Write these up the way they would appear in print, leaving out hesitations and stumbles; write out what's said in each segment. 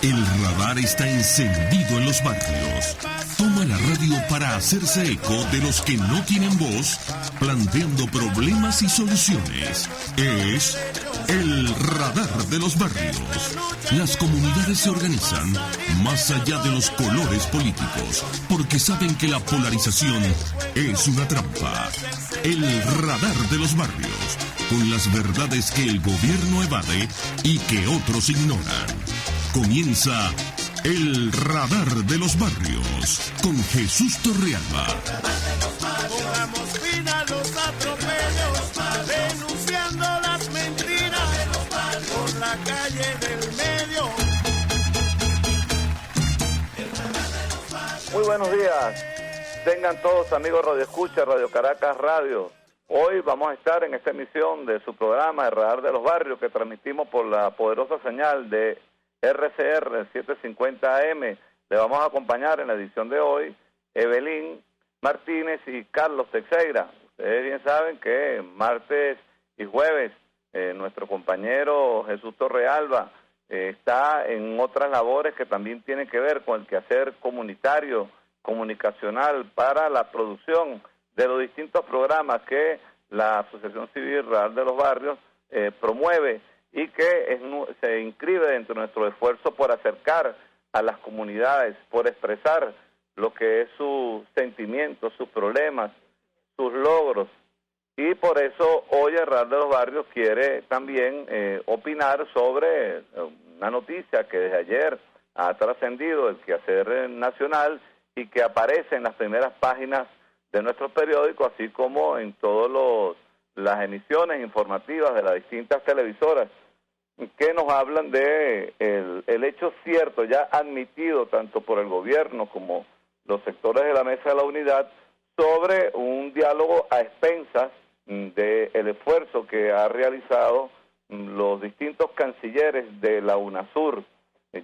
El radar está encendido en los barrios. Toma la radio para hacerse eco de los que no tienen voz, planteando problemas y soluciones. Es el radar de los barrios. Las comunidades se organizan más allá de los colores políticos, porque saben que la polarización es una trampa. El radar de los barrios, con las verdades que el gobierno evade y que otros ignoran. Comienza el radar de los barrios con Jesús Torrealba. Pongamos fin a los atropellos, denunciando las mentiras por la calle del medio. Muy buenos días, tengan todos amigos Radio Escucha, Radio Caracas Radio. Hoy vamos a estar en esta emisión de su programa El Radar de los Barrios, que transmitimos por la poderosa señal de RCR 750 AM. Le vamos a acompañar en la edición de hoy Evelyn Martínez y Carlos Teixeira. Ustedes bien saben que martes y jueves nuestro compañero Jesús Torrealba está en otras labores que también tienen que ver con el quehacer comunitario, comunicacional para la producción de los distintos programas que la Asociación Civil Radar de los Barrios promueve y que se inscribe dentro de nuestro esfuerzo por acercar a las comunidades, por expresar lo que es sus sentimientos, sus problemas, sus logros. Y por eso hoy el Radar de los Barrios quiere también opinar sobre una noticia que desde ayer ha trascendido el quehacer nacional y que aparece en las primeras páginas de nuestro periódico, así como en todas las emisiones informativas de las distintas televisoras, que nos hablan de el hecho cierto, ya admitido tanto por el gobierno como los sectores de la Mesa de la Unidad, sobre un diálogo a expensas del esfuerzo que ha realizado los distintos cancilleres de la UNASUR,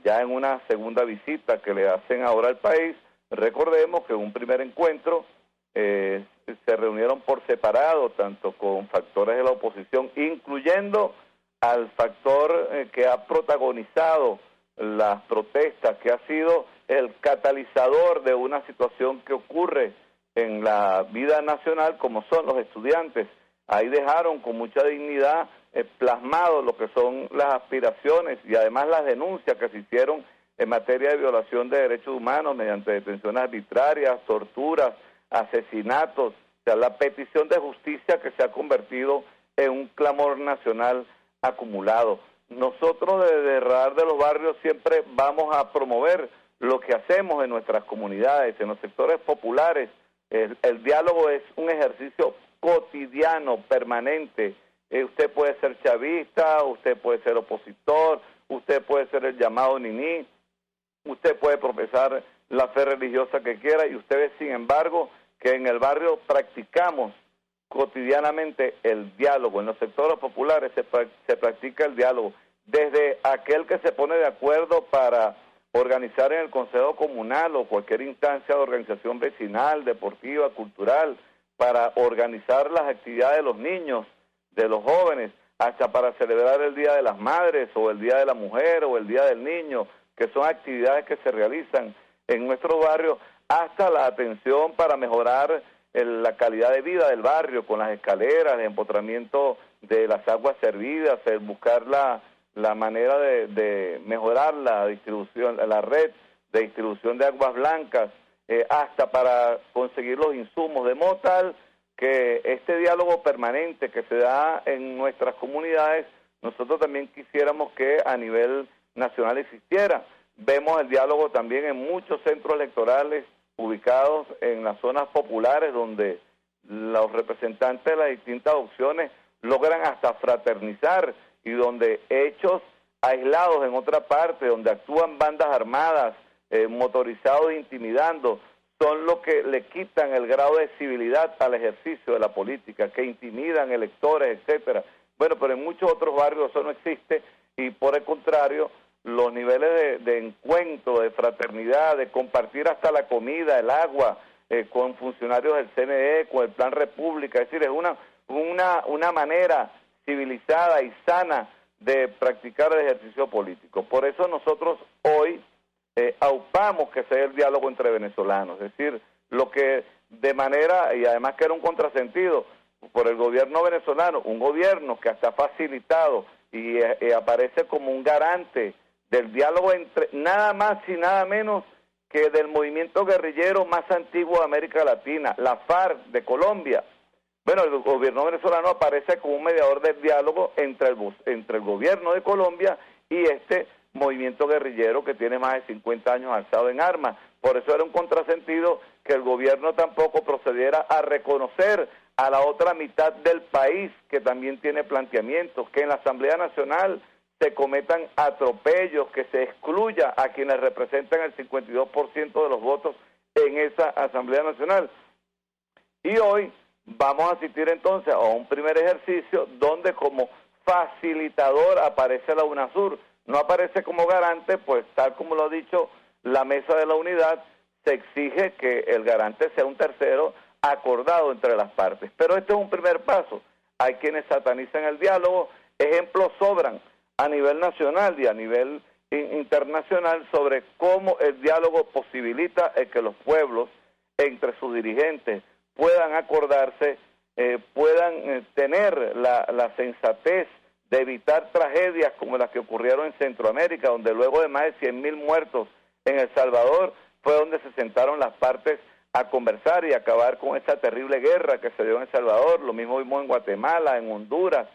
ya en una segunda visita que le hacen ahora al país. Recordemos que en un primer encuentro se reunieron por separado, tanto con factores de la oposición, incluyendo al factor que ha protagonizado las protestas, que ha sido el catalizador de una situación que ocurre en la vida nacional, como son los estudiantes. Ahí dejaron con mucha dignidad plasmado lo que son las aspiraciones y además las denuncias que se hicieron en materia de violación de derechos humanos mediante detenciones arbitrarias, torturas, asesinatos, o sea, la petición de justicia que se ha convertido en un clamor nacional acumulado. Nosotros desde Radar de los Barrios siempre vamos a promover lo que hacemos en nuestras comunidades, en los sectores populares. El diálogo es un ejercicio cotidiano, permanente. Usted puede ser chavista, usted puede ser opositor, usted puede ser el llamado niní, usted puede profesar la fe religiosa que quiera, y usted ve, sin embargo, que en el barrio practicamos cotidianamente el diálogo. En los sectores populares se practica el diálogo, desde aquel que se pone de acuerdo para organizar en el Consejo Comunal o cualquier instancia de organización vecinal, deportiva, cultural, para organizar las actividades de los niños, de los jóvenes, hasta para celebrar el Día de las Madres o el Día de la Mujer o el Día del Niño, que son actividades que se realizan en nuestro barrio, hasta la atención para mejorar la calidad de vida del barrio, con las escaleras, el empotramiento de las aguas servidas, el buscar la manera de mejorar la distribución, la red de distribución de aguas blancas, hasta para conseguir los insumos, de modo tal que este diálogo permanente que se da en nuestras comunidades, nosotros también quisiéramos que a nivel nacional existiera. Vemos el diálogo también en muchos centros electorales ubicados en las zonas populares, donde los representantes de las distintas opciones logran hasta fraternizar, y donde hechos aislados en otra parte, donde actúan bandas armadas, motorizados intimidando, son los que le quitan el grado de civilidad al ejercicio de la política, que intimidan electores, etcétera. Bueno, pero en muchos otros barrios eso no existe, y por el contrario, los niveles de encuentro, de fraternidad, de compartir hasta la comida, el agua, con funcionarios del CNE, con el Plan República, es decir, es una manera civilizada y sana de practicar el ejercicio político. Por eso nosotros hoy aupamos que sea el diálogo entre venezolanos, es decir, lo que de manera, y además que era un contrasentido por el gobierno venezolano, un gobierno que hasta ha facilitado y aparece como un garante del diálogo entre nada más y nada menos que del movimiento guerrillero más antiguo de América Latina, la FARC de Colombia. Bueno, el gobierno venezolano aparece como un mediador del diálogo entre el gobierno de Colombia y este movimiento guerrillero que tiene más de 50 años alzado en armas. Por eso era un contrasentido que el gobierno tampoco procediera a reconocer a la otra mitad del país que también tiene planteamientos, que en la Asamblea Nacional se cometan atropellos, que se excluya a quienes representan el 52% de los votos en esa Asamblea Nacional. Y hoy vamos a asistir entonces a un primer ejercicio donde como facilitador aparece la UNASUR, no aparece como garante, pues tal como lo ha dicho la Mesa de la Unidad, se exige que el garante sea un tercero acordado entre las partes. Pero este es un primer paso. Hay quienes satanizan el diálogo, ejemplos sobran a nivel nacional y a nivel internacional sobre cómo el diálogo posibilita el que los pueblos, entre sus dirigentes, puedan acordarse, puedan tener la sensatez de evitar tragedias como las que ocurrieron en Centroamérica, donde luego de más de 100.000 muertos en El Salvador, fue donde se sentaron las partes a conversar y acabar con esa terrible guerra que se dio en El Salvador. Lo mismo vimos en Guatemala, en Honduras,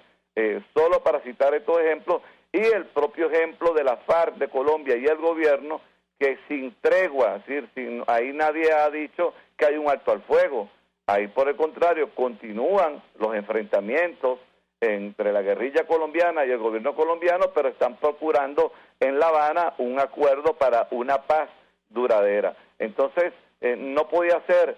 solo para citar estos ejemplos, y el propio ejemplo de la FARC de Colombia y el gobierno, que sin tregua, es decir, ahí nadie ha dicho que hay un alto al fuego. Ahí, por el contrario, continúan los enfrentamientos entre la guerrilla colombiana y el gobierno colombiano, pero están procurando en La Habana un acuerdo para una paz duradera. Entonces, no podía ser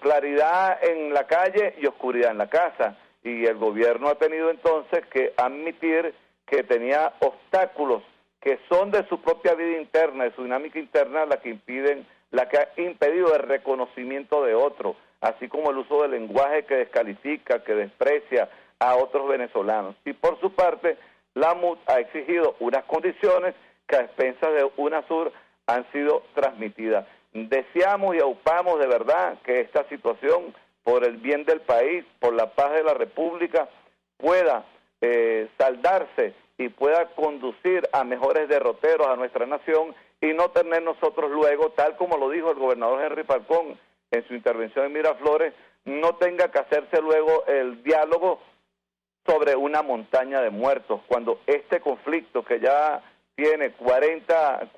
claridad en la calle y oscuridad en la casa, y el gobierno ha tenido entonces que admitir que tenía obstáculos que son de su propia vida interna, de su dinámica interna, la que ha impedido el reconocimiento de otro, así como el uso del lenguaje que descalifica, que desprecia a otros venezolanos. Y por su parte, la MUD ha exigido unas condiciones que a expensas de UNASUR han sido transmitidas. Deseamos y aupamos de verdad que esta situación, por el bien del país, por la paz de la República, pueda saldarse y pueda conducir a mejores derroteros a nuestra nación y no tener nosotros luego, tal como lo dijo el gobernador Henry Falcón en su intervención en Miraflores, no tenga que hacerse luego el diálogo sobre una montaña de muertos, cuando este conflicto que ya tiene 40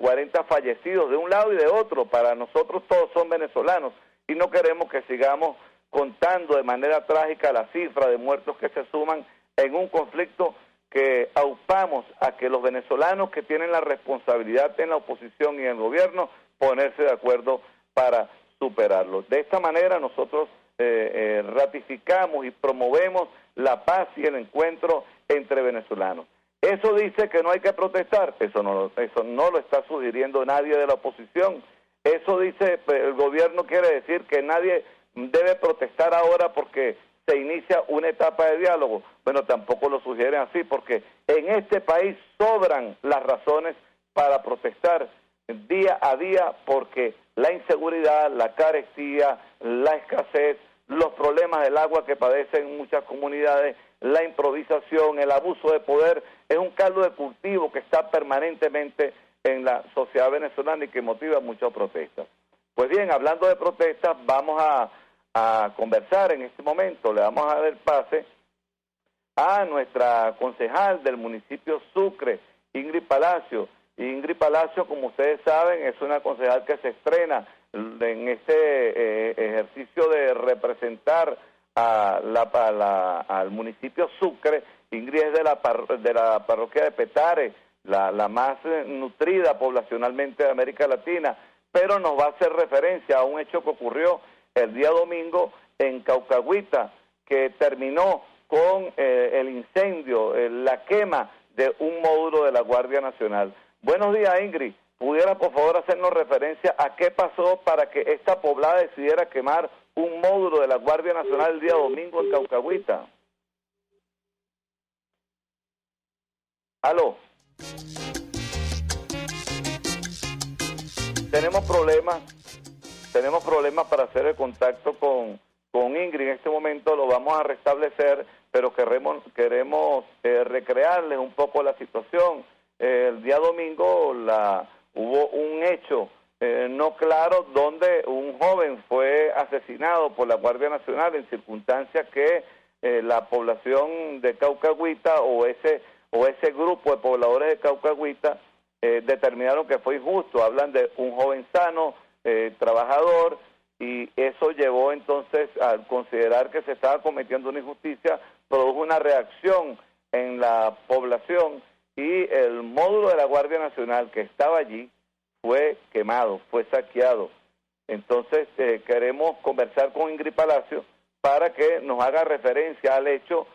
fallecidos de un lado y de otro, para nosotros todos son venezolanos y no queremos que sigamos contando de manera trágica la cifra de muertos que se suman en un conflicto que aupamos a que los venezolanos que tienen la responsabilidad en la oposición y en el gobierno ponerse de acuerdo para superarlo. De esta manera nosotros ratificamos y promovemos la paz y el encuentro entre venezolanos. ¿Eso dice que no hay que protestar? Eso no lo está sugiriendo nadie de la oposición. Eso dice, el gobierno quiere decir que nadie debe protestar ahora porque se inicia una etapa de diálogo. Bueno, tampoco lo sugieren así, porque en este país sobran las razones para protestar día a día, porque la inseguridad, la carestía, la escasez, los problemas del agua que padecen muchas comunidades, la improvisación, el abuso de poder, es un caldo de cultivo que está permanentemente en la sociedad venezolana y que motiva muchas protestas. Pues bien, hablando de protestas, vamos a conversar en este momento. Le vamos a dar el pase a nuestra concejal del municipio Sucre, Ingrid Palacio. Ingrid Palacio, como ustedes saben, es una concejal que se estrena en este ejercicio de representar al municipio Sucre. Ingrid es de la parroquia de Petare, la más nutrida poblacionalmente de América Latina, pero nos va a hacer referencia a un hecho que ocurrió el día domingo en Caucahuita, que terminó con el incendio, la quema de un módulo de la Guardia Nacional. Buenos días, Ingrid. ¿Pudiera, por favor, hacernos referencia a qué pasó para que esta poblada decidiera quemar un módulo de la Guardia Nacional el día domingo en Caucahuita? Aló. Tenemos problemas para hacer el contacto con Ingrid. En este momento lo vamos a restablecer, pero queremos recrearles un poco la situación. El día domingo hubo un hecho no claro donde un joven fue asesinado por la Guardia Nacional en circunstancias que la población de Caucahuita o ese grupo de pobladores de Caucahuita determinaron que fue injusto. Hablan de un joven sano, trabajador, y eso llevó entonces a considerar que se estaba cometiendo una injusticia, produjo una reacción en la población y el módulo de la Guardia Nacional que estaba allí fue quemado, fue saqueado. Entonces queremos conversar con Ingrid Palacio para que nos haga referencia al hecho,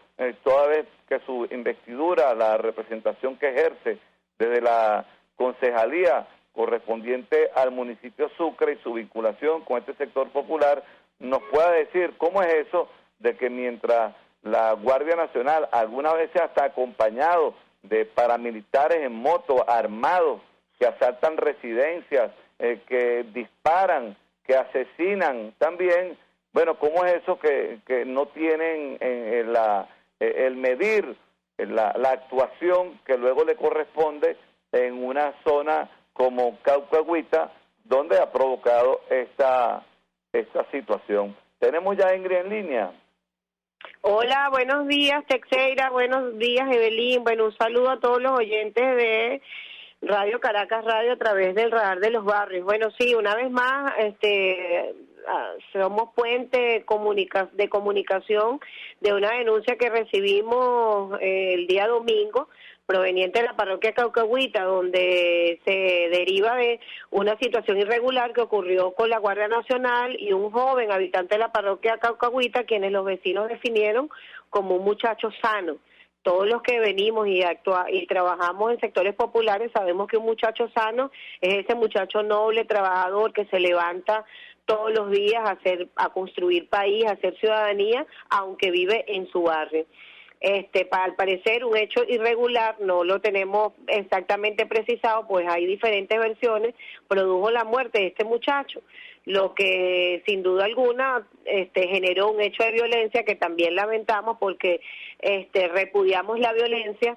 toda vez que su investidura, la representación que ejerce desde la concejalía correspondiente al municipio Sucre y su vinculación con este sector popular, nos pueda decir cómo es eso de que mientras la Guardia Nacional algunas veces hasta acompañado de paramilitares en moto armados que asaltan residencias, que disparan, que asesinan también, bueno, cómo es eso que no tienen el medir la actuación que luego le corresponde en una zona como Caucahuita, donde ha provocado esta situación. Tenemos ya a Ingrid en línea. Hola, buenos días, Teixeira, buenos días, Evelyn. Bueno, un saludo a todos los oyentes de Radio Caracas Radio a través del Radar de los Barrios. Bueno, sí, una vez más, somos puente de comunicación de una denuncia que recibimos el día domingo, proveniente de la parroquia Caucahuita, donde se deriva de una situación irregular que ocurrió con la Guardia Nacional y un joven habitante de la parroquia Caucahuita, quienes los vecinos definieron como un muchacho sano. Todos los que venimos y trabajamos en sectores populares sabemos que un muchacho sano es ese muchacho noble, trabajador, que se levanta todos los días a construir país, a hacer ciudadanía, aunque vive en su barrio. Al parecer un hecho irregular, no lo tenemos exactamente precisado, pues hay diferentes versiones, produjo la muerte de este muchacho, lo que sin duda alguna generó un hecho de violencia que también lamentamos porque repudiamos la violencia,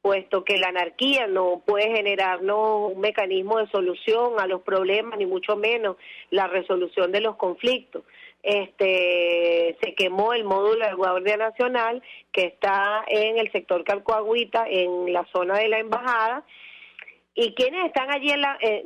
puesto que la anarquía no puede generarnos un mecanismo de solución a los problemas, ni mucho menos la resolución de los conflictos. Se quemó el módulo de Guardia Nacional que está en el sector Caucahuita, en la zona de la embajada. ¿Y quiénes están allí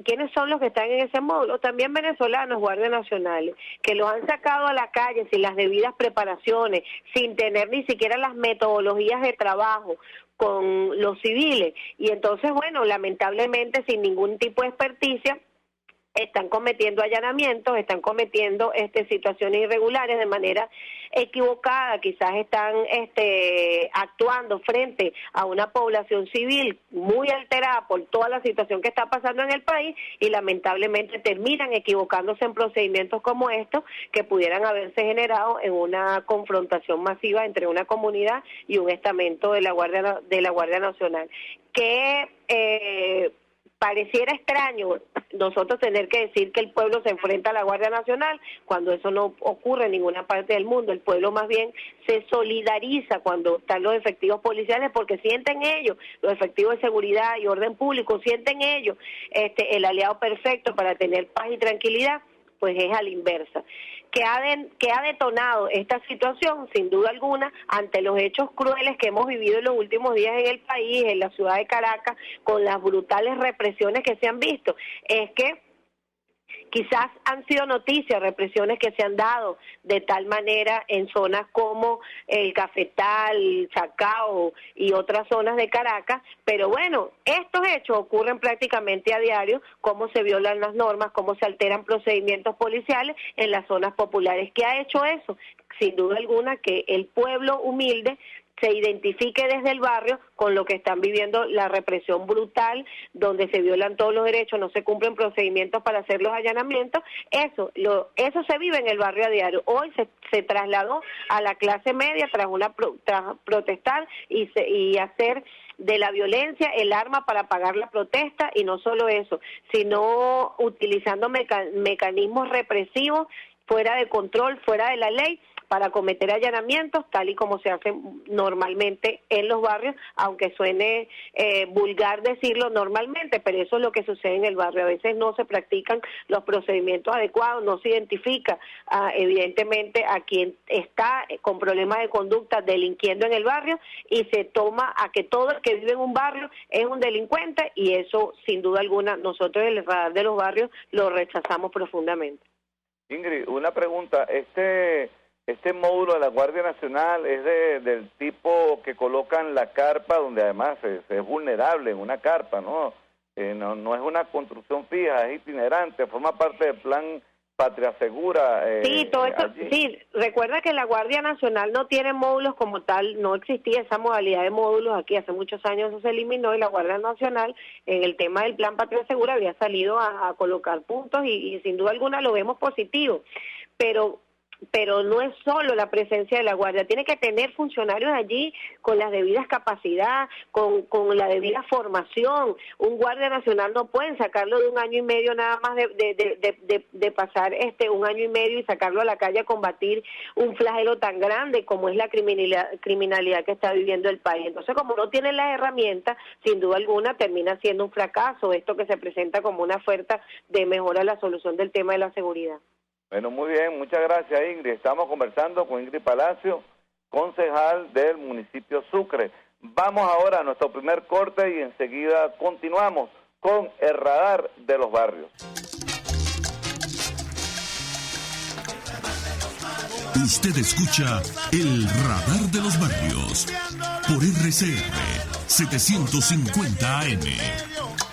quiénes son los que están en ese módulo? También venezolanos, guardias nacionales, que los han sacado a la calle sin las debidas preparaciones, sin tener ni siquiera las metodologías de trabajo con los civiles. Y entonces, bueno, lamentablemente sin ningún tipo de experticia, están cometiendo allanamientos, están cometiendo situaciones irregulares de manera equivocada, quizás están actuando frente a una población civil muy alterada por toda la situación que está pasando en el país y lamentablemente terminan equivocándose en procedimientos como estos que pudieran haberse generado en una confrontación masiva entre una comunidad y un estamento de la Guardia Nacional. Que pareciera extraño nosotros tener que decir que el pueblo se enfrenta a la Guardia Nacional cuando eso no ocurre en ninguna parte del mundo. El pueblo más bien se solidariza cuando están los efectivos policiales porque sienten ellos, los efectivos de seguridad y orden público, sienten ellos el aliado perfecto para tener paz y tranquilidad, pues es a la inversa. Que ha detonado esta situación, sin duda alguna, ante los hechos crueles que hemos vivido en los últimos días en el país, en la ciudad de Caracas, con las brutales represiones que se han visto, es que quizás han sido noticias, represiones que se han dado de tal manera en zonas como el Cafetal, Chacao y otras zonas de Caracas, pero bueno, estos hechos ocurren prácticamente a diario, cómo se violan las normas, cómo se alteran procedimientos policiales en las zonas populares. ¿Qué ha hecho eso? Sin duda alguna que el pueblo humilde se identifique desde el barrio con lo que están viviendo, la represión brutal, donde se violan todos los derechos, no se cumplen procedimientos para hacer los allanamientos. Eso se vive en el barrio a diario. Hoy se trasladó a la clase media tras protestar y hacer de la violencia el arma para pagar la protesta, y no solo eso, sino utilizando mecanismos represivos fuera de control, fuera de la ley, para cometer allanamientos, tal y como se hace normalmente en los barrios, aunque suene vulgar decirlo normalmente, pero eso es lo que sucede en el barrio. A veces no se practican los procedimientos adecuados, no se identifica evidentemente a quien está con problemas de conducta delinquiendo en el barrio, y se toma a que todo el que vive en un barrio es un delincuente, y eso sin duda alguna nosotros en el Radar de los Barrios lo rechazamos profundamente. Ingrid, una pregunta, este módulo de la Guardia Nacional es del tipo que colocan la carpa, donde además es vulnerable en una carpa, ¿no? No es una construcción fija, es itinerante, forma parte del plan Patria Segura. Sí, todo esto, sí, recuerda que la Guardia Nacional no tiene módulos como tal, no existía esa modalidad de módulos aquí, hace muchos años eso se eliminó, y la Guardia Nacional en el tema del plan Patria Segura había salido a colocar puntos, y sin duda alguna lo vemos positivo, pero no es solo la presencia de la Guardia, tiene que tener funcionarios allí con las debidas capacidades, con la debida formación. Un Guardia Nacional no pueden sacarlo de 1 año y medio nada más de pasar 1 año y medio y sacarlo a la calle a combatir un flagelo tan grande como es la criminalidad que está viviendo el país. Entonces, como no tienen las herramientas, sin duda alguna termina siendo un fracaso esto que se presenta como una oferta de mejora a la solución del tema de la seguridad. Bueno, muy bien, muchas gracias, Ingrid. Estamos conversando con Ingrid Palacio, concejal del municipio Sucre. Vamos ahora a nuestro primer corte y enseguida continuamos con el Radar de los Barrios. Usted escucha el Radar de los Barrios por RCR 750 AM.